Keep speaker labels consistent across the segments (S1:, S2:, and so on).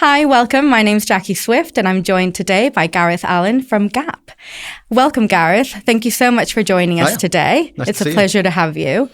S1: Hi, welcome. My name's Jackie Swift and I'm joined today by Gareth Allen from Gap. Welcome, Gareth. Thank you so much for joining us today.
S2: Nice
S1: it's a pleasure to have you.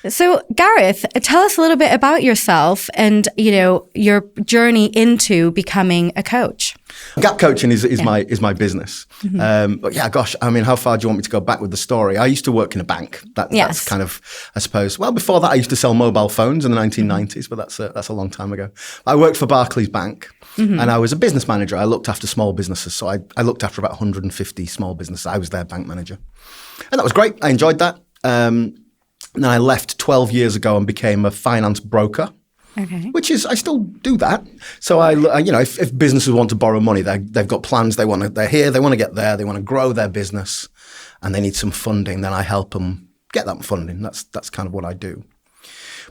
S1: So, Gareth, tell us a little bit about yourself and, your journey into becoming a coach.
S2: Gap coaching is my business. Mm-hmm. But yeah, gosh, I mean, how far do you want me to go back with the story? I used to work in a bank. That's kind of, I suppose. Well, before that, I used to sell mobile phones in the 1990s, but that's a long time ago. I worked for Barclays Bank, and I was a business manager. I looked after small businesses, so I looked after about 150 small businesses. I was their bank manager, and that was great. I enjoyed that. And then I left 12 years ago and became a finance broker.
S1: Okay.
S2: Which is, I still do that. So if businesses want to borrow money, they've got plans. They're here. They want to get there. They want to grow their business, and they need some funding. Then I help them get that funding. That's kind of what I do.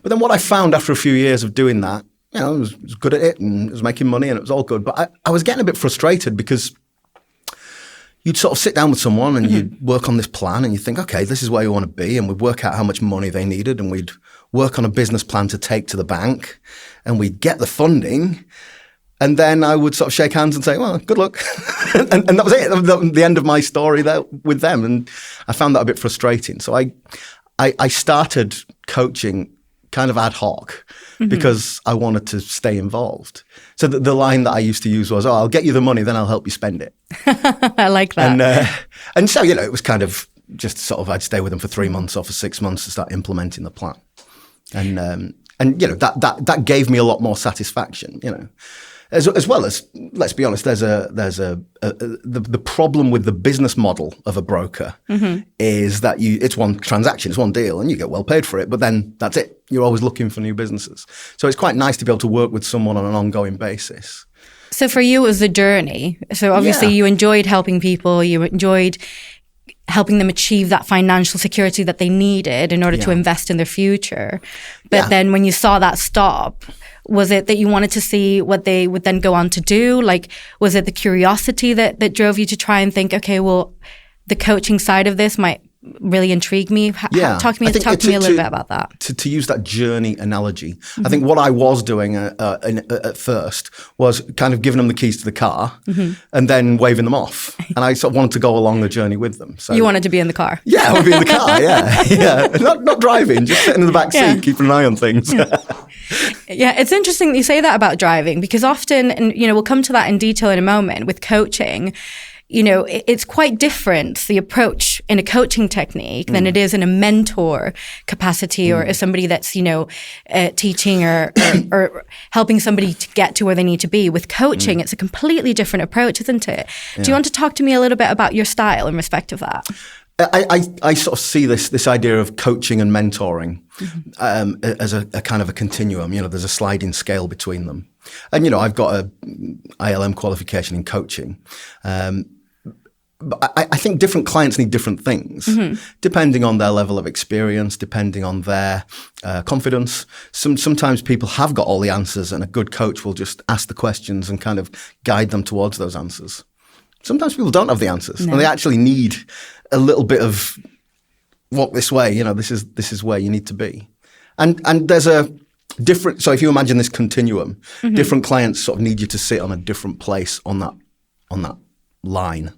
S2: But then what I found after a few years of doing that, I was good at it and I was making money and it was all good. But I was getting a bit frustrated because you'd sort of sit down with someone and you'd work on this plan and you think, okay, this is where you want to be, and we'd work out how much money they needed, and we'd work on a business plan to take to the bank, and we'd get the funding, and then I would sort of shake hands and say, well, good luck. and that was it, the end of my story there with them. And I found that a bit frustrating. So I started coaching kind of ad hoc because I wanted to stay involved. So the line that I used to use was, I'll get you the money, then I'll help you spend it.
S1: I like that.
S2: And so, it was kind of just sort of, I'd stay with them for 3 months or for 6 months to start implementing the plan. And that gave me a lot more satisfaction, as well as, let's be honest, the problem with the business model of a broker is that it's one transaction, it's one deal, and you get well paid for it, but then that's it. You're always looking for new businesses. So it's quite nice to be able to work with someone on an ongoing basis.
S1: So for you, it was a journey. So obviously you enjoyed helping people, you enjoyed helping them achieve that financial security that they needed in order to invest in their future. But then when you saw that stop, was it that you wanted to see what they would then go on to do? Like, was it the curiosity that drove you to try and think, okay, well, the coaching side of this might really intrigue me? Talk to me a little bit about that. To use that journey analogy, I think what I was doing at first was kind of giving them the keys to the car and then waving them off. And I sort of wanted to go along the journey with them. So, you wanted to be in the car?
S2: Yeah, I would be in the car, yeah. Not driving, just sitting in the back seat, keeping an eye on things.
S1: Yeah, it's interesting that you say that about driving, because often, and we'll come to that in detail in a moment, with coaching, it's quite different, the approach in a coaching technique than it is in a mentor capacity or as somebody that's, teaching or helping somebody to get to where they need to be. With coaching, it's a completely different approach, isn't it? Yeah. Do you want to talk to me a little bit about your style in respect of that?
S2: I sort of see this idea of coaching and mentoring as a kind of a continuum. There's a sliding scale between them. And, I've got a ILM qualification in coaching. But I think different clients need different things, depending on their level of experience, depending on their confidence. Sometimes people have got all the answers, and a good coach will just ask the questions and kind of guide them towards those answers. Sometimes people don't have the answers, and they actually need a little bit of walk this way. This is where you need to be, and there's a different. So if you imagine this continuum, different clients sort of need you to sit on a different place on that line.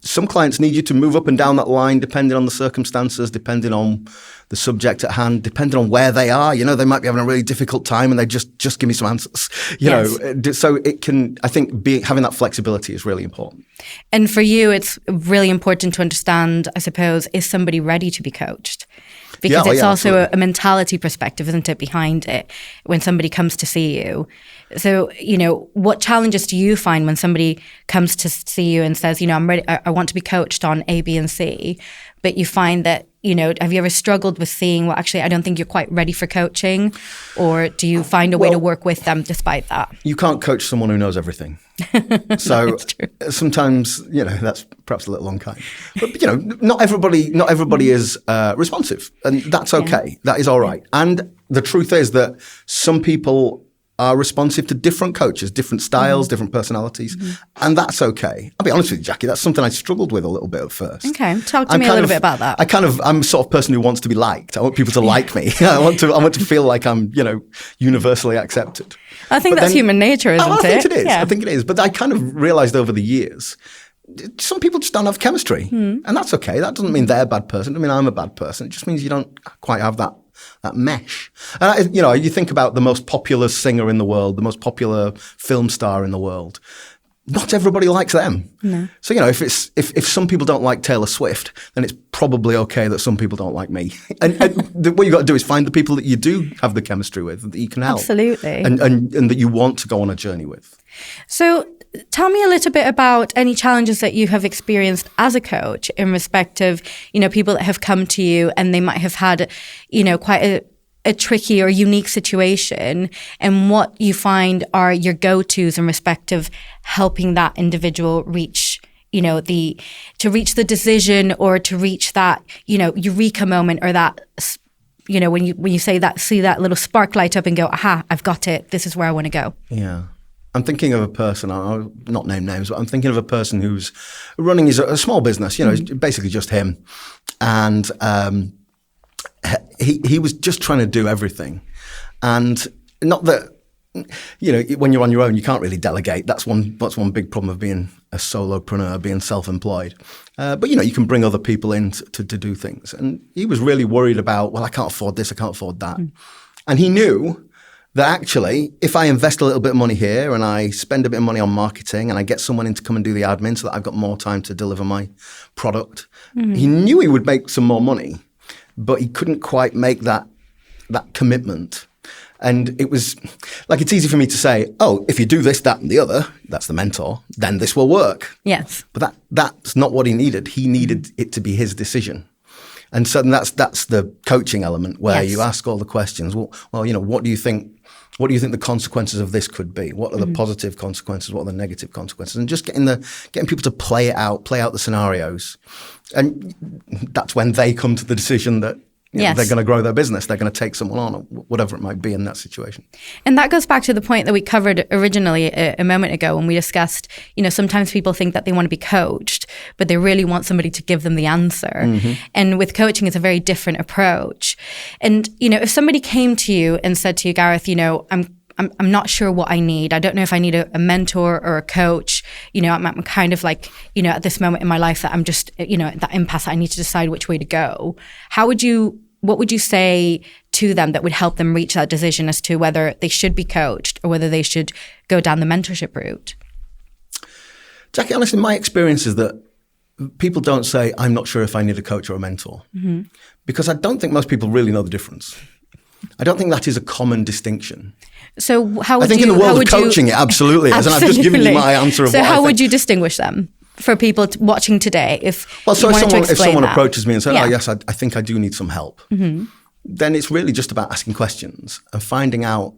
S2: Some clients need you to move up and down that line depending on the circumstances, depending on the subject at hand, depending on where they are. They might be having a really difficult time and they just give me some answers. So it can, I think having that flexibility is really important.
S1: And for you, it's really important to understand, I suppose, is somebody ready to be coached? Because it's also a mentality perspective, isn't it, behind it when somebody comes to see you. So, what challenges do you find when somebody comes to see you and says, I'm ready, I want to be coached on A, B, and C, but you find that, have you ever struggled with seeing, well, actually, I don't think you're quite ready for coaching, or do you find a way to work with them despite that?
S2: You can't coach someone who knows everything. So sometimes, that's perhaps a little unkind. But, not everybody is responsive, and that's okay. That is all right. And the truth is that some people are responsive to different coaches, different styles, different personalities, and that's okay. I'll be honest with you, Jackie, that's something I struggled with a little bit at first.
S1: Okay, talk to me a little bit about that.
S2: I'm sort of person who wants to be liked. I want people to like me. I want to feel like I'm, universally accepted.
S1: I think that's human nature, isn't it?
S2: I think it is. Yeah. I think it is. But I kind of realized over the years, some people just don't have chemistry, and that's okay. That doesn't mean they're a bad person. I mean, I'm a bad person. It just means you don't quite have that mesh. And you think about the most popular singer in the world, the most popular film star in the world. Not everybody likes them.
S1: No.
S2: So if some people don't like Taylor Swift, then it's probably okay that some people don't like me. And what you got to do is find the people that you do have the chemistry with, that you can help.
S1: Absolutely.
S2: And that you want to go on a journey with. So
S1: tell me a little bit about any challenges that you have experienced as a coach in respect of, people that have come to you and they might have had, quite a tricky or unique situation, and what you find are your go-tos in respect of helping that individual reach, to reach the decision or to reach that, eureka moment, or that, when you say that, see that little spark light up and go, aha, I've got it. This is where I want to go.
S2: Yeah. I'm thinking of a person, I'll not name names, but I'm thinking of a person who's running a small business, basically just him. And he was just trying to do everything. And not that, when you're on your own, you can't really delegate. That's one big problem of being a solopreneur, being self-employed. But, you can bring other people in to do things. And he was really worried about, well, I can't afford this, I can't afford that. And he knew that actually, if I invest a little bit of money here and I spend a bit of money on marketing and I get someone in to come and do the admin so that I've got more time to deliver my product, he knew he would make some more money, but he couldn't quite make that commitment. And it was like, it's easy for me to say, oh, if you do this, that, and the other, that's the mentor, then this will work.
S1: Yes.
S2: But that's not what he needed. He needed it to be his decision. And so that's the coaching element where you ask all the questions. Well, what do you think? What do you think the consequences of this could be? What are the positive consequences? What are the negative consequences? And just getting people to play out the scenarios. And that's when they come to the decision that they're going to grow their business. They're going to take someone on, or whatever it might be in that situation.
S1: And that goes back to the point that we covered originally a moment ago when we discussed, sometimes people think that they want to be coached, but they really want somebody to give them the answer. And with coaching, it's a very different approach. And, if somebody came to you and said to you, Gareth, I'm not sure what I need. I don't know if I need a mentor or a coach. I'm kind of like, at this moment in my life that I'm just, at that impasse that I need to decide which way to go. What would you say to them that would help them reach that decision as to whether they should be coached or whether they should go down the mentorship route?
S2: Jackie, honestly, my experience is that people don't say, I'm not sure if I need a coach or a mentor. Because I don't think most people really know the difference. I don't think that is a common distinction.
S1: So how would
S2: I think in the world of coaching, it absolutely is. And I've just given you my answer of
S1: so
S2: what I
S1: how
S2: think.
S1: would you distinguish them for people watching today? If
S2: someone approaches me and says, oh, yes, I think I do need some help, then it's really just about asking questions and finding out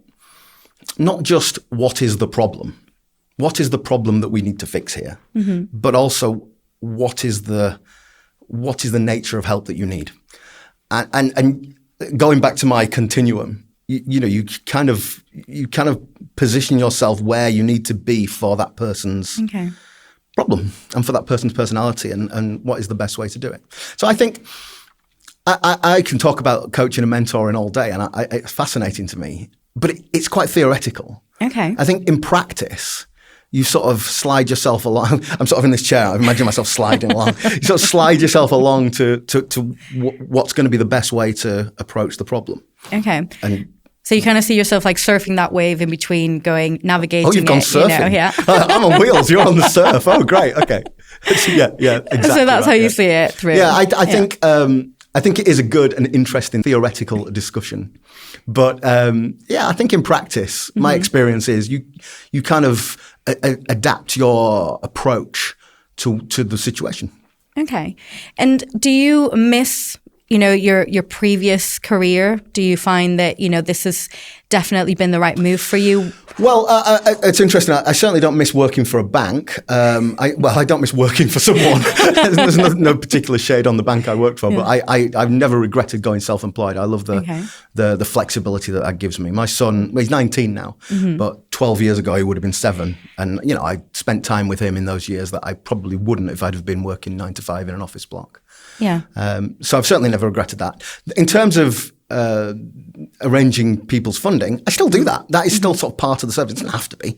S2: not just what is the problem that we need to fix here, but also what is the nature of help that you need. And going back to my continuum, you kind of position yourself where you need to be for that person's problem and for that person's personality and what is the best way to do it. So I think I can talk about coaching and mentoring all day, and it's fascinating to me, but it's quite theoretical.
S1: Okay.
S2: I think in practice, you sort of slide yourself along. I'm sort of in this chair. I imagine myself sliding along. You sort of slide yourself along to what's going to be the best way to approach the problem.
S1: Okay.
S2: And
S1: so you kind of see yourself like surfing that wave in between, navigating.
S2: Oh, you've gone surfing.
S1: Yeah.
S2: I'm on wheels. You're on the surf. Oh, great. Okay. Yeah, exactly.
S1: So that's how you see it through.
S2: Yeah, I think it is a good and interesting theoretical discussion. But I think in practice, my experience is you kind of adapt your approach to the situation.
S1: Okay. And do you miss your previous career? Do you find that, this has definitely been the right move for you?
S2: Well, it's interesting. I certainly don't miss working for a bank. I don't miss working for someone. There's no particular shade on the bank I worked for, but I've never regretted going self-employed. I love the flexibility that gives me. My son, he's 19 now, but 12 years ago he would have been 7. And, I spent time with him in those years that I probably wouldn't if I'd have been working 9 to 5 in an office block.
S1: Yeah. So
S2: I've certainly never regretted that. In terms of arranging people's funding, I still do that. That is still sort of part of the service. It doesn't have to be.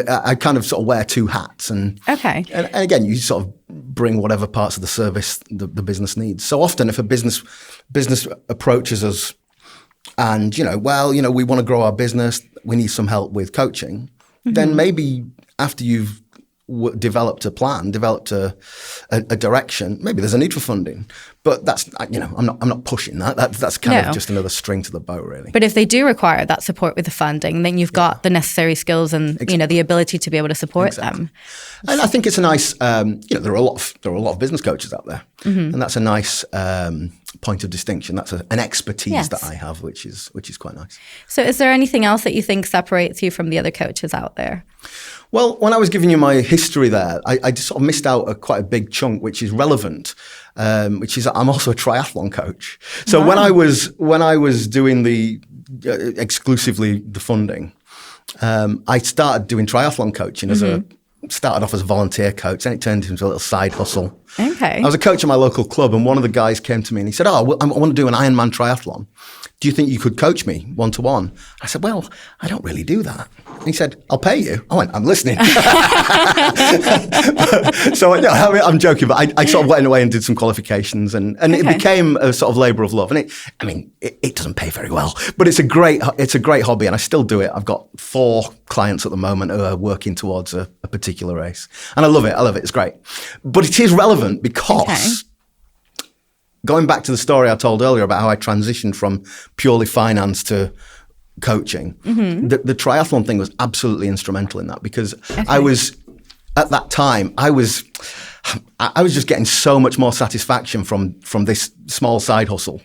S2: I kind of sort of wear 2 hats. And again, you sort of bring whatever parts of the service the business needs. So often if a business approaches us and, we want to grow our business, we need some help with coaching, then maybe after you've developed a plan, developed a direction, maybe there's a need for funding. But that's, I'm not pushing that. That's kind of just another string to the bow, really.
S1: But if they do require that support with the funding, then you've got the necessary skills and the ability to be able to support them.
S2: And I think it's a nice, there are a lot of business coaches out there, and that's a nice point of distinction. That's an expertise that I have, which is quite nice.
S1: So, is there anything else that you think separates you from the other coaches out there?
S2: Well, when I was giving you my history there, I just sort of missed out quite a big chunk, which is relevant, which is I'm also a triathlon coach. So when I was doing the exclusively the funding, I started doing triathlon coaching started off as a volunteer coach, and it turned into a little side hustle.
S1: Okay.
S2: I was a coach at my local club, and one of the guys came to me and he said, I want to do an Ironman triathlon. Do you think you could coach me 1-to-1? I said, well, I don't really do that. And he said, I'll pay you. I went, I'm listening. So I'm joking, but I sort of went away and did some qualifications, and it became a sort of labour of love. And it doesn't pay very well, but it's a great hobby, and I still do it. I've got 4 clients at the moment who are working towards a particular race, and I love it. It's great. But it is relevant because going back to the story I told earlier about how I transitioned from purely finance to coaching, the triathlon thing was absolutely instrumental in that, because I was, at that time, I was just getting so much more satisfaction from this small side hustle,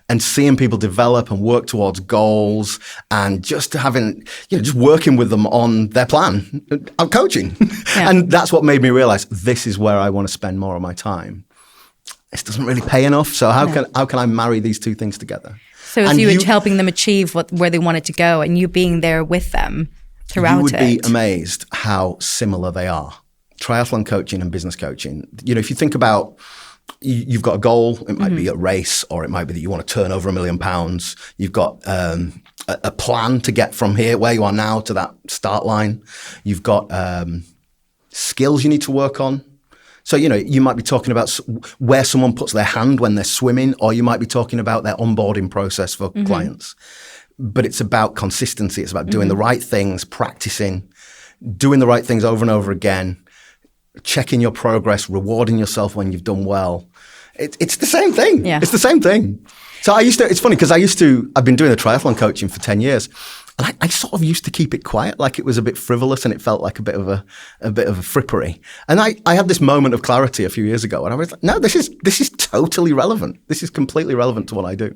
S2: and seeing people develop and work towards goals, and just having, just working with them on their plan. I'm coaching. Yeah. And that's what made me realize this is where I want to spend more of my time. This doesn't really pay enough. So how can I marry these 2 things together?
S1: So as you were helping them achieve where they wanted to go, and you being there with them throughout it. You would
S2: be amazed how similar they are. Triathlon coaching and business coaching. If you think about, you've got a goal, it might be a race, or it might be that you want to turn over £1 million. You've got a plan to get from here, where you are now, to that start line. You've got skills you need to work on. So, you might be talking about where someone puts their hand when they're swimming, or you might be talking about their onboarding process for clients. But it's about consistency. It's about doing the right things, practicing, doing the right things over and over again, checking your progress, rewarding yourself when you've done well. It's the same thing. Yeah. It's the same thing. So it's funny because I've been doing the triathlon coaching for 10 years. And I sort of used to keep it quiet, like it was a bit frivolous, and it felt like a bit of a frippery. And I had this moment of clarity a few years ago, and I was like, no, this is totally relevant. This is completely relevant to what I do.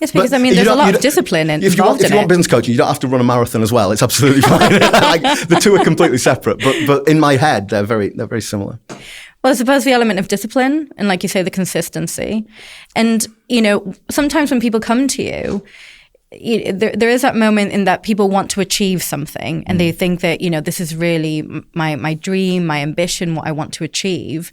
S1: Yes, because there's a lot of discipline involved in it.
S2: If you want business coaching, you don't have to run a marathon as well. It's absolutely fine. The 2 are completely separate, but in my head, they're very similar.
S1: Well, I suppose the element of discipline, and like you say, the consistency. And, sometimes when people come to you, there is that moment in that people want to achieve something, and they think that, this is really my dream, my ambition, what I want to achieve.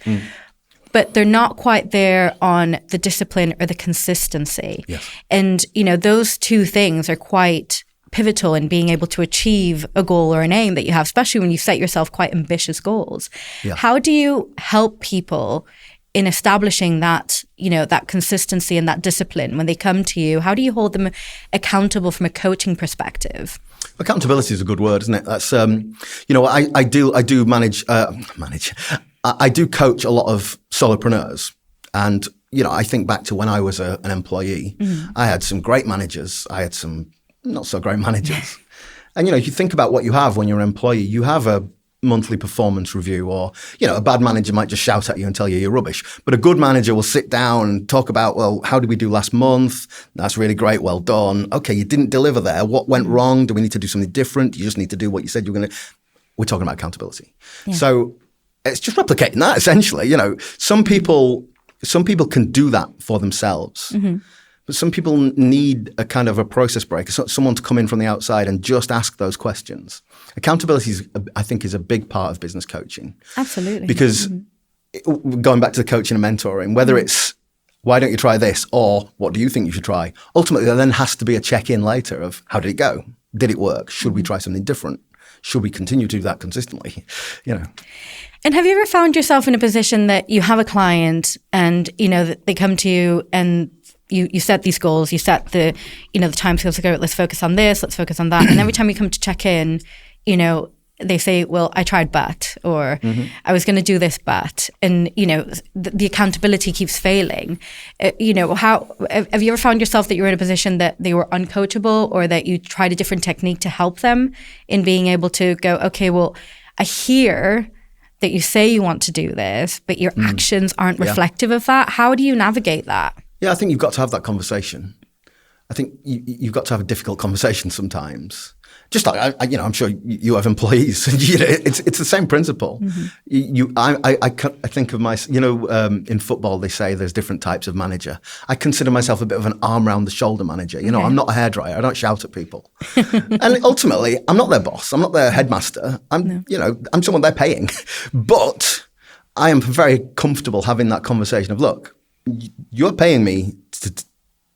S1: But they're not quite there on the discipline or the consistency. Yes. And, those 2 things are quite pivotal in being able to achieve a goal or an aim that you have, especially when you set yourself quite ambitious goals. Yeah. How do you help people in establishing that, that consistency and that discipline when they come to you? How do you hold them accountable from a coaching perspective?
S2: Accountability is a good word, isn't it? That's, I do manage. I do coach a lot of solopreneurs, and I think back to when I was an employee. I had some great managers. I had some not so great managers. And if you think about what you have when you're an employee, you have a monthly performance review, or, a bad manager might just shout at you and tell you you're rubbish. But a good manager will sit down and talk about, well, how did we do last month? That's really great. Well done. Okay, you didn't deliver there. What went wrong? Do we need to do something different? You just need to do what you said you were going to. We're talking about accountability. Yeah. So it's just replicating that, essentially. Some people can do that for themselves. But some people need a kind of a process break, someone to come in from the outside and just ask those questions. Accountability, I think, is a big part of business coaching.
S1: Absolutely.
S2: Because going back to the coaching and mentoring, whether it's, why don't you try this, or what do you think you should try? Ultimately, there then has to be a check-in later of, how did it go? Did it work? Should we try something different? Should we continue to do that consistently?
S1: And have you ever found yourself in a position that you have a client and, that they come to you and you set these goals, you set the time scales, like, let's focus on this, let's focus on that. And every time you come to check in, they say, well, I tried but, or I was going to do this but, and, the accountability keeps failing. How have you ever found yourself that you were in a position that they were uncoachable, or that you tried a different technique to help them in being able to go, okay, well, I hear that you say you want to do this, but your actions aren't reflective of that. How do you navigate that?
S2: Yeah, I think you've got to have that conversation. I think you've got to have a difficult conversation sometimes. Just like, I'm sure you have employees. It's the same principle. I think of in football they say there's different types of manager. I consider myself a bit of an arm around the shoulder manager. Okay. I'm not a hairdryer. I don't shout at people. And ultimately, I'm not their boss. I'm not their headmaster. I'm someone they're paying. But I am very comfortable having that conversation of, look, you're paying me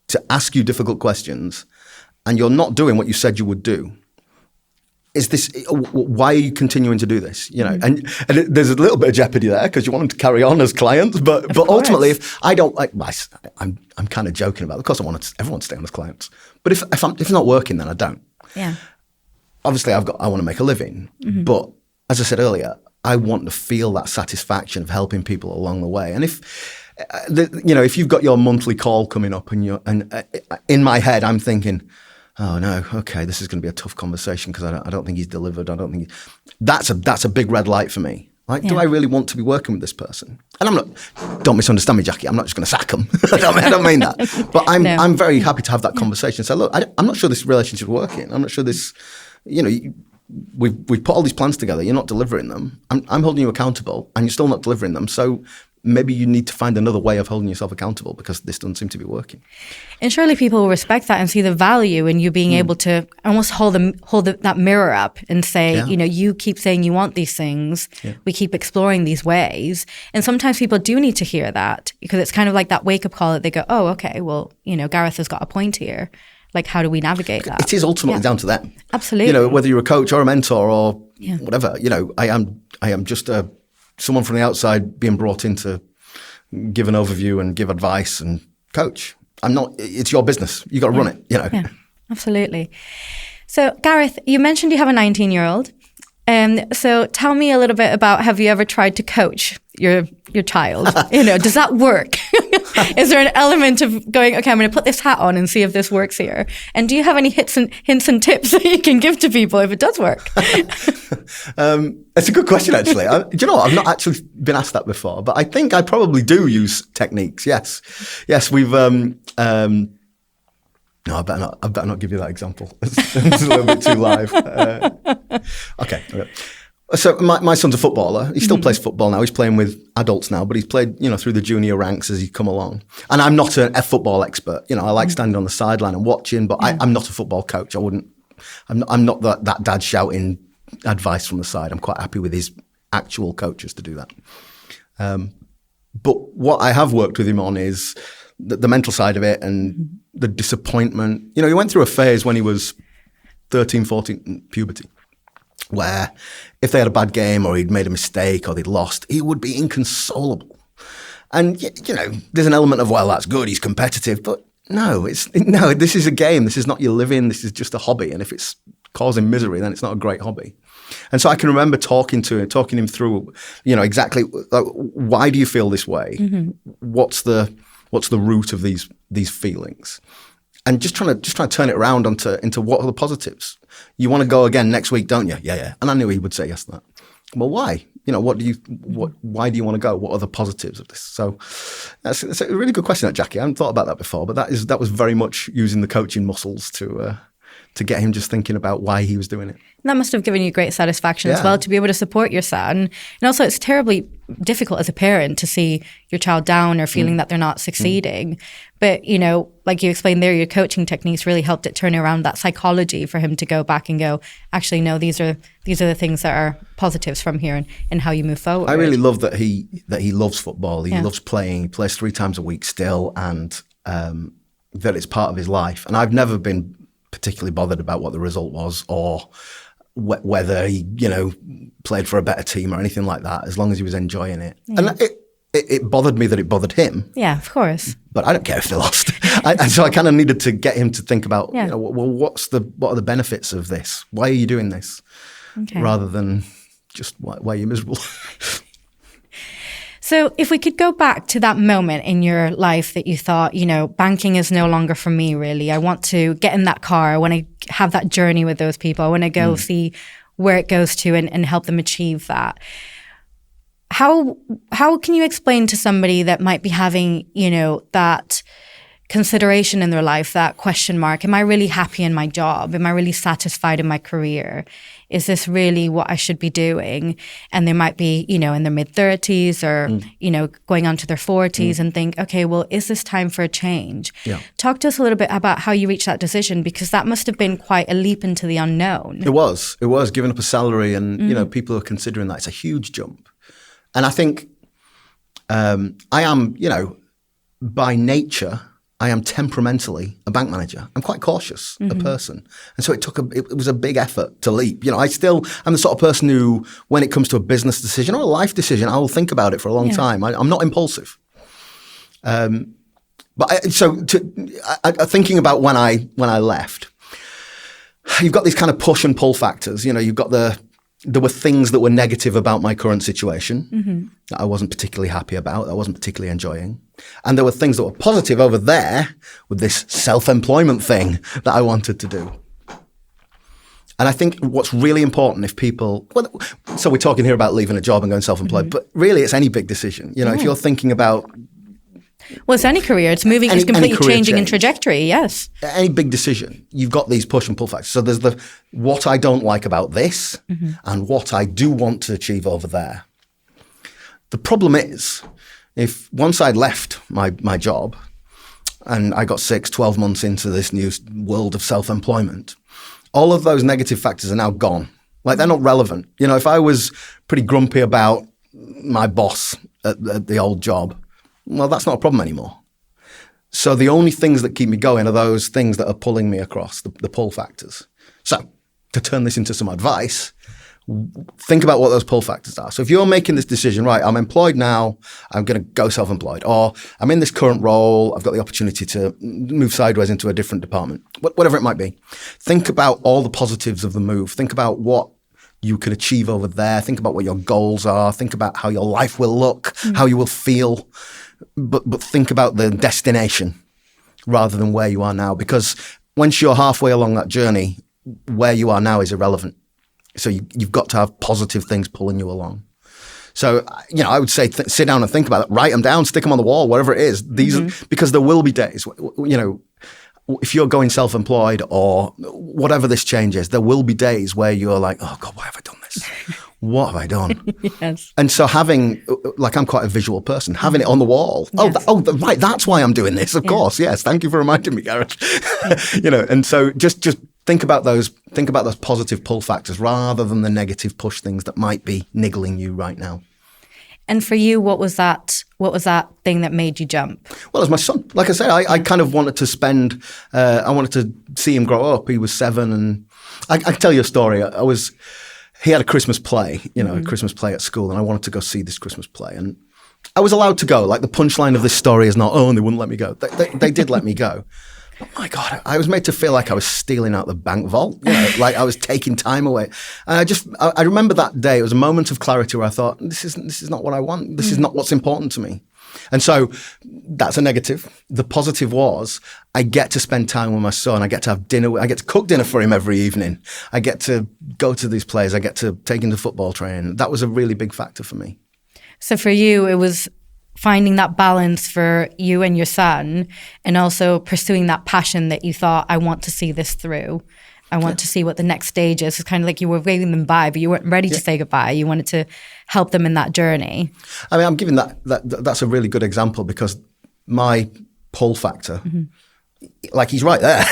S2: to ask you difficult questions, and you're not doing what you said you would do. Why are you continuing to do this? And there's a little bit of jeopardy there because you want them to carry on as clients, but ultimately, if I don't, I'm kind of joking about it. Of course, I want everyone to stay on as clients, but if it's not working, then I don't.
S1: Yeah.
S2: Obviously, I want to make a living, but as I said earlier, I want to feel that satisfaction of helping people along the way. And if you've got your monthly call coming up and in my head, I'm thinking, oh no, okay, this is going to be a tough conversation because I don't think he's delivered. I don't think that's a big red light for me. Like, do I really want to be working with this person? And don't misunderstand me, Jackie. I'm not just going to sack him. I don't mean that. But I'm very happy to have that conversation. So look, I'm not sure this relationship is working. I'm not sure this, we've put all these plans together. You're not delivering them. I'm holding you accountable and you're still not delivering them. So maybe you need to find another way of holding yourself accountable because this doesn't seem to be working.
S1: And surely people will respect that and see the value in you being able to almost hold that mirror up and say, you keep saying you want these things. Yeah. We keep exploring these ways. And sometimes people do need to hear that because it's kind of like that wake up call that they go, oh, okay, well, Gareth has got a point here. Like, how do we navigate that?
S2: It is ultimately down to them.
S1: Absolutely.
S2: Whether you're a coach or a mentor or whatever, I am just someone from the outside being brought in to give an overview and give advice and coach. It's your business. You got to run it,
S1: Yeah, absolutely. So Gareth, you mentioned you have a 19-year-old. So tell me a little bit about, have you ever tried to coach your child? Does that work? Is there an element of going, okay, I'm going to put this hat on and see if this works here? And do you have any hints and tips that you can give to people if it does work?
S2: It's a good question, actually. Do you know what? I've not actually been asked that before, but I think I probably do use techniques. Yes, we've. No, I better not give you that example. It's a little bit too live. Okay. So my son's a footballer. He still plays football now. He's playing with adults now, but he's played, through the junior ranks as he's come along. And I'm not a football expert. I like standing on the sideline and watching, but I'm not a football coach. I'm not that dad shouting advice from the side. I'm quite happy with his actual coaches to do that. But what I have worked with him on is the mental side of it and the disappointment. He went through a phase when he was 13, 14, puberty, where if they had a bad game or he'd made a mistake or they'd lost, he would be inconsolable. And, there's an element of, well, that's good, he's competitive, but no, this is a game. This is not your living. This is just a hobby. And if it's causing misery, then it's not a great hobby. And so I can remember talking him through, exactly why do you feel this way? Mm-hmm. What's the root of these feelings? And just trying to turn it around into what are the positives. You want to go again next week, don't you? Yeah. And I knew he would say yes to that. well, why? Why do you want to go? What are the positives of this? So that's a really good question, Jackie. I hadn't thought about that before, but that was very much using the coaching muscles to get him just thinking about why he was doing it.
S1: That must have given you great satisfaction as well, to be able to support your son. And also, it's terribly difficult as a parent to see your child down or feeling that they're not succeeding. But, like you explained there, your coaching techniques really helped it turn around that psychology for him to go back and go, actually, no, these are the things that are positives from here and how you move forward.
S2: I really love that he loves football. He loves playing. He plays 3 times a week still, and that it's part of his life. And I've never been particularly bothered about what the result was or whether he, played for a better team or anything like that, as long as he was enjoying it. Yeah. And it bothered me that it bothered him.
S1: Yeah, of course.
S2: But I don't care if they lost. So I kind of needed to get him to think about, well, what are the benefits of this? Why are you doing this? Okay. Rather than just why are you miserable?
S1: So if we could go back to that moment in your life that you thought, banking is no longer for me, really. I want to get in that car. I want to have that journey with those people. I want to go see where it goes to and help them achieve that. How can you explain to somebody that might be having, that consideration in their life, that question mark, am I really happy in my job? Am I really satisfied in my career? Is this really what I should be doing? And they might be, in their mid-30s or, going on to their 40s and think, okay, well, is this time for a change? Yeah. Talk to us a little bit about how you reached that decision, because that must have been quite a leap into the unknown.
S2: It was giving up a salary and, people are considering that. It's a huge jump. And I think I am, by nature, I am temperamentally a bank manager. I'm quite cautious, a person. And so it was a big effort to leap. I'm the sort of person who, when it comes to a business decision or a life decision, I will think about it for a long time. I'm not impulsive. Thinking about when I left, you've got these kind of push and pull factors. You've got there were things that were negative about my current situation that I wasn't particularly happy about, that I wasn't particularly enjoying. And there were things that were positive over there with this self-employment thing that I wanted to do. And I think what's really important if people, so we're talking here about leaving a job and going self-employed, but really it's any big decision. If you're thinking about,
S1: well, it's any career. It's moving. It's completely changing in trajectory. Yes.
S2: Any big decision, you've got these push and pull factors. So there's what I don't like about this, and what I do want to achieve over there. The problem is, if once I'd left my job, and I got 12 months into this new world of self-employment, all of those negative factors are now gone. Like, they're not relevant. If I was pretty grumpy about my boss at the old job, well, that's not a problem anymore. So the only things that keep me going are those things that are pulling me across, the pull factors. So to turn this into some advice, think about what those pull factors are. So if you're making this decision, right, I'm employed now, I'm going to go self-employed, or I'm in this current role, I've got the opportunity to move sideways into a different department, whatever it might be. Think about all the positives of the move. Think about what you could achieve over there. Think about what your goals are. Think about how your life will look, how you will feel. But think about the destination rather than where you are now. Because once you're halfway along that journey, where you are now is irrelevant. So you've got to have positive things pulling you along. So, I would say sit down and think about it. Write them down, stick them on the wall, whatever it is. Because there will be days, if you're going self-employed or whatever this change is, there will be days where you're like, oh God, why have I done this? What have I done?
S1: Yes.
S2: And so having, I'm quite a visual person, having it on the wall. Yes. Right, that's why I'm doing this. Of course, yes. Thank you for reminding me, Gareth. And so just think about those positive pull factors rather than the negative push things that might be niggling you right now.
S1: And for you, what was that thing that made you jump?
S2: Well, it was my son. Like I said, I kind of wanted to I wanted to see him grow up. He was 7, and I can tell you a story. He had a Christmas play, a Christmas play at school, and I wanted to go see this Christmas play. And I was allowed to go. Like, the punchline of this story is not, and they wouldn't let me go. They did let me go. Oh my God, I was made to feel like I was stealing out the bank vault, like I was taking time away. And I remember that day, it was a moment of clarity where I thought, this is not what I want. This is not what's important to me. And so that's a negative. The positive was I get to spend time with my son. I get to have dinner. I get to cook dinner for him every evening. I get to go to these plays. I get to take him to football training. That was a really big factor for me.
S1: So for you, it was finding that balance for you and your son, and also pursuing that passion that you thought, I want to see this through. I want to see what the next stage is. It's kind of like you were waving them by, but you weren't ready to say goodbye. You wanted to help them in that journey. I
S2: mean, I'm giving that's a really good example, because my pull factor, like, he's right there.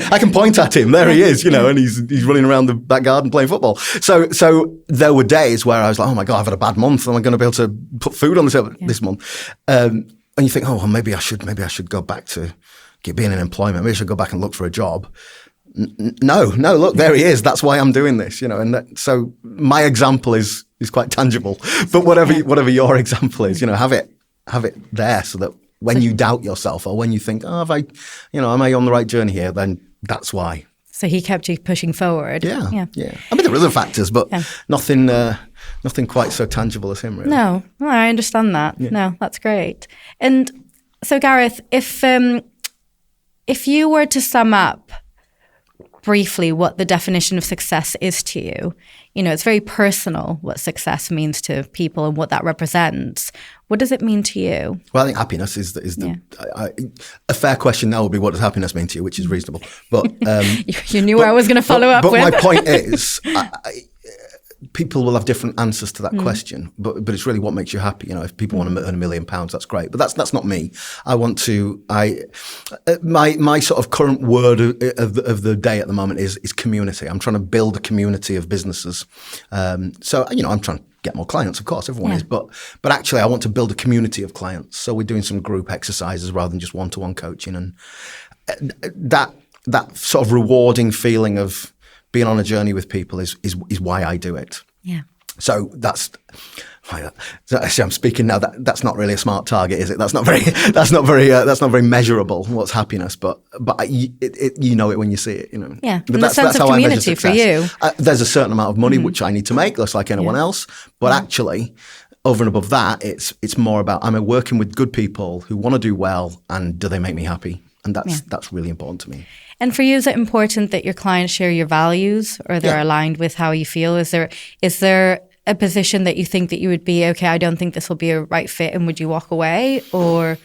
S2: I can point at him. There he is, and he's running around the back garden playing football. So there were days where I was like, oh my God, I've had a bad month. Am I going to be able to put food on the table this month? And you think, oh, well, maybe I should go back to being in employment. Maybe I should go back and look for a job. No, look, there he is. That's why I'm doing this, so my example is quite tangible. But whatever your example is, have it there, so that when you doubt yourself, or when you think, oh, am I on the right journey here? Then that's why.
S1: So he kept you pushing forward.
S2: Yeah. I mean, there were other factors, but nothing quite so tangible as him, really.
S1: No, I understand that. Yeah. No, that's great. And so, Gareth, if you were to sum up briefly what the definition of success is to you, it's very personal what success means to people and what that represents. What does it mean to you?
S2: Well, I think happiness is a fair question now would be, what does happiness mean to you, which is reasonable. But
S1: you knew where I was going to follow up with.
S2: But my point is, people will have different answers to that question, but it's really what makes you happy. If people want to earn £1 million, that's great. But that's not me. My sort of current word of the day at the moment is community. I'm trying to build a community of businesses. So I'm trying to get more clients, of course, everyone is, but actually I want to build a community of clients. So we're doing some group exercises rather than just one-to-one coaching, and that sort of rewarding feeling of being on a journey with people is why I do it.
S1: Yeah.
S2: So I'm speaking now. That's not really a smart target, is it? That's not very measurable. What's happiness? But you know it when you see it.
S1: Yeah.
S2: But
S1: that's how I measure success. For you.
S2: There's a certain amount of money which I need to make, just like anyone else. But actually, over and above that, it's more about, am I working with good people who want to do well, and do they make me happy? And that's really important to me.
S1: And for you, is it important that your clients share your values, or they're aligned with how you feel? Is there a position that you think that you would be, okay, I don't think this will be a right fit, and would you walk away? Or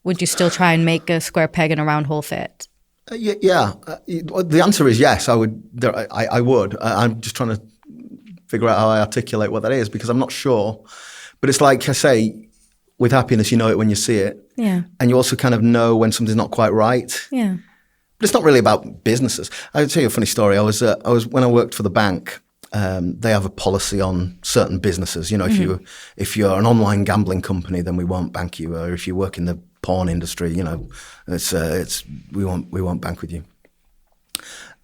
S1: would you still try and make a square peg in a round hole fit?
S2: The answer is yes, I would. I would. I'm just trying to figure out how I articulate what that is, because I'm not sure. But it's like I say, with happiness, you know it when you see it.
S1: Yeah.
S2: And you also kind of know when something's not quite right.
S1: Yeah.
S2: But it's not really about businesses. I'll tell you a funny story. I was when I worked for the bank. They have a policy on certain businesses. If you're an online gambling company, then we won't bank you. Or if you work in the porn industry, we won't bank with you.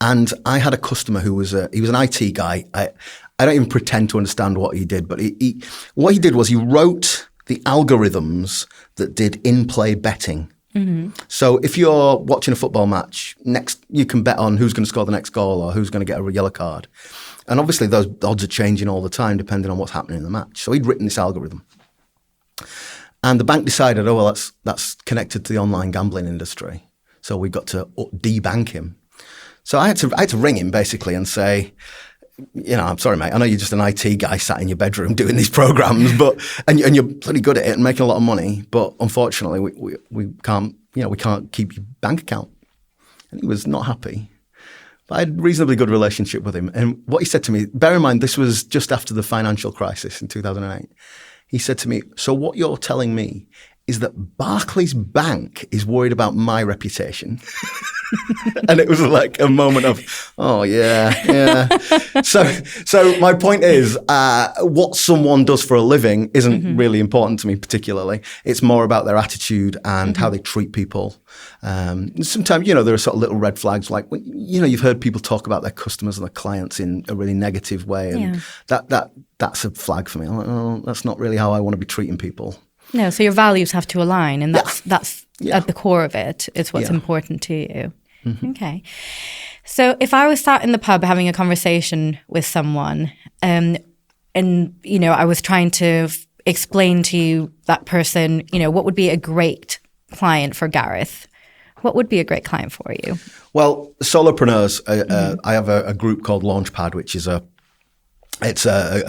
S2: And I had a customer who was he was an IT guy. I don't even pretend to understand what he did, but what he did was he wrote the algorithms that did in-play betting. Mm-hmm. So if you're watching a football match, you can bet on who's going to score the next goal or who's going to get a yellow card. And obviously those odds are changing all the time depending on what's happening in the match. So he'd written this algorithm. And the bank decided, oh, well, that's connected to the online gambling industry. So we got to debank him. So I had to ring him basically and say, I'm sorry, mate. I know you're just an IT guy sat in your bedroom doing these programs, and you're pretty good at it and making a lot of money. But unfortunately, we can't keep your bank account. And he was not happy. But I had a reasonably good relationship with him. And what he said to me, bear in mind, this was just after the financial crisis in 2008. He said to me, so what you're telling me is that Barclays Bank is worried about my reputation. And it was like a moment of, oh, yeah. So my point is, what someone does for a living isn't really important to me particularly. It's more about their attitude and how they treat people. Sometimes, there are sort of little red flags, like, you've heard people talk about their customers and their clients in a really negative way. And that's a flag for me. I'm like, oh, that's not really how I want to be treating people.
S1: No, so your values have to align, and that's at the core of it. It's what's important to you. Mm-hmm. Okay. So if I was sat in the pub having a conversation with someone, and I was trying to explain to that person, what would be a great client for Gareth? What would be a great client for you?
S2: Well, solopreneurs, I have a group called Launchpad, which is a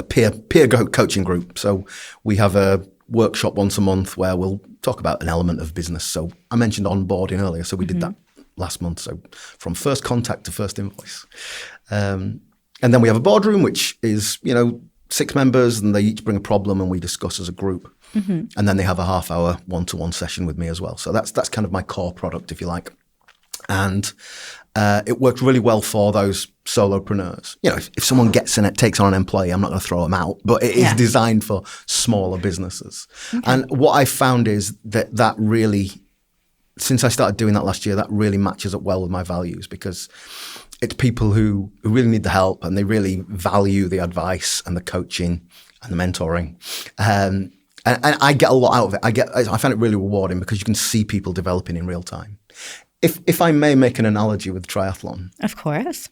S2: peer coaching group. So we have a workshop once a month where we'll talk about an element of business. So I mentioned onboarding earlier. So we did that last month. So from first contact to first invoice. And then we have a boardroom, which is, 6 members, and they each bring a problem and we discuss as a group. And then they have a half-hour one-to-one session with me as well. So that's kind of my core product, if you like. And it worked really well for those solopreneurs. If someone gets in it, takes on an employee, I'm not going to throw them out, but it is designed for smaller businesses. Okay. And what I found is that really, since I started doing that last year, that really matches up well with my values, because it's people who really need the help and they really value the advice and the coaching and the mentoring. And I get a lot out of it. I find it really rewarding because you can see people developing in real time. If I may make an analogy with triathlon.
S1: Of course.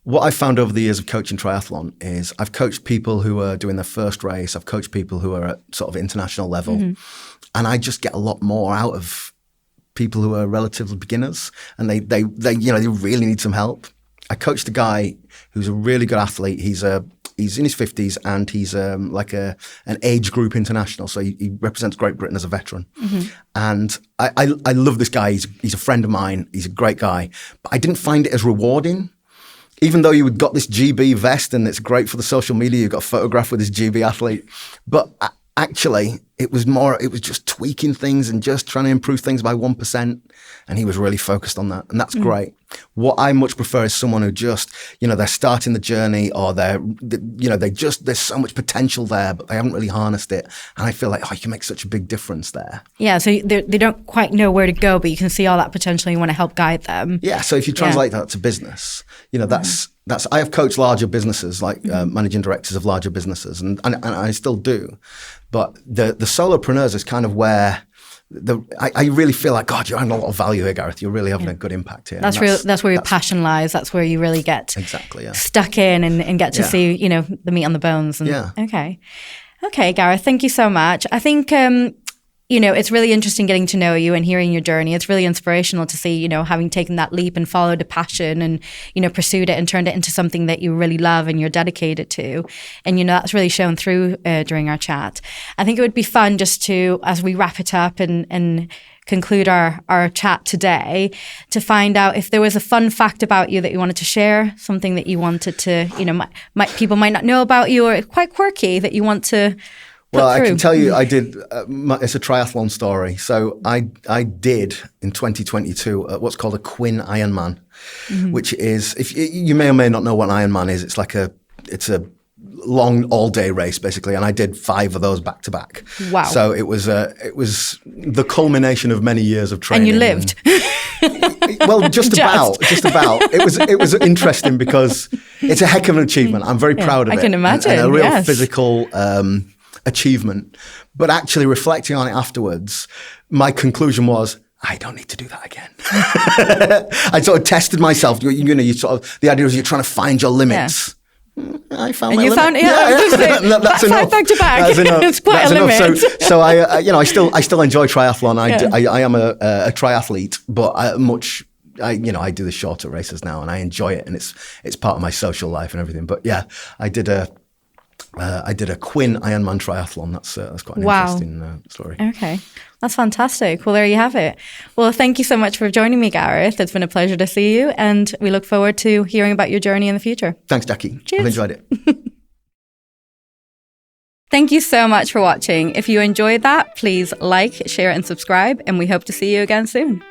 S2: What I've found over the years of coaching triathlon is I've coached people who are doing their first race. I've coached people who are at sort of international level. And I just get a lot more out of people who are relatively beginners, and they really need some help. I coached a guy who's a really good athlete. He's in his 50s and he's like an age group international. So he represents Great Britain as a veteran. And I love this guy. He's a friend of mine. He's a great guy. But I didn't find it as rewarding. Even though you got this GB vest and it's great for the social media, you've got a photograph with this GB athlete. But actually, it was just tweaking things and just trying to improve things by 1%. And he was really focused on that. And that's great. What I much prefer is someone who just, they're starting the journey, or there's so much potential there, but they haven't really harnessed it. And I feel like, you can make such a big difference there. Yeah.
S1: So they don't quite know where to go, but you can see all that potential. You want to help guide them.
S2: Yeah. So if you translate that to business, I have coached larger businesses, like managing directors of larger businesses, and I still do. But the solopreneurs is kind of where I really feel like, God, you're adding a lot of value here, Gareth. You're really having a good impact here.
S1: That's where your passion lies. That's where you really get stuck in and get to see, the meat on the bones. And, Okay, Gareth, thank you so much. I think, it's really interesting getting to know you and hearing your journey. It's really inspirational to see, having taken that leap and followed a passion and, pursued it and turned it into something that you really love and you're dedicated to. And, that's really shown through during our chat. I think it would be fun just to, as we wrap it up and conclude our chat today, to find out if there was a fun fact about you that you wanted to share, something that you wanted to, people might not know about you, or quite quirky that you want to
S2: Well, I can tell you, I did. It's a triathlon story. So I did in 2022 what's called a Quin Ironman, which is, if you may or may not know what an Ironman is, it's a long all-day race basically, and I did 5 of those back to back.
S1: Wow!
S2: So it was the culmination of many years of training.
S1: And you lived.
S2: Well, just about. It was interesting because it's a heck of an achievement. I'm very proud of it.
S1: I can imagine.
S2: And a real physical achievement. But actually reflecting on it afterwards, my conclusion was, I don't need to do that again. I sort of tested myself. The idea was you're trying to find your limits. Yeah. I found my limit. That's enough.
S1: Back to back.
S2: That's enough.
S1: It's quite a limit.
S2: So I still enjoy triathlon. I am a triathlete, but I do the shorter races now, and I enjoy it, and it's part of my social life and everything. But yeah, I did a Quin Ironman triathlon. That's quite an interesting story.
S1: Okay, that's fantastic. Well, there you have it. Well, thank you so much for joining me, Gareth. It's been a pleasure to see you, and we look forward to hearing about your journey in the future.
S2: Thanks, Jackie.
S1: Cheers.
S2: I've enjoyed it.
S1: Thank you so much for watching. If you enjoyed that, please like, share, and subscribe, and we hope to see you again soon.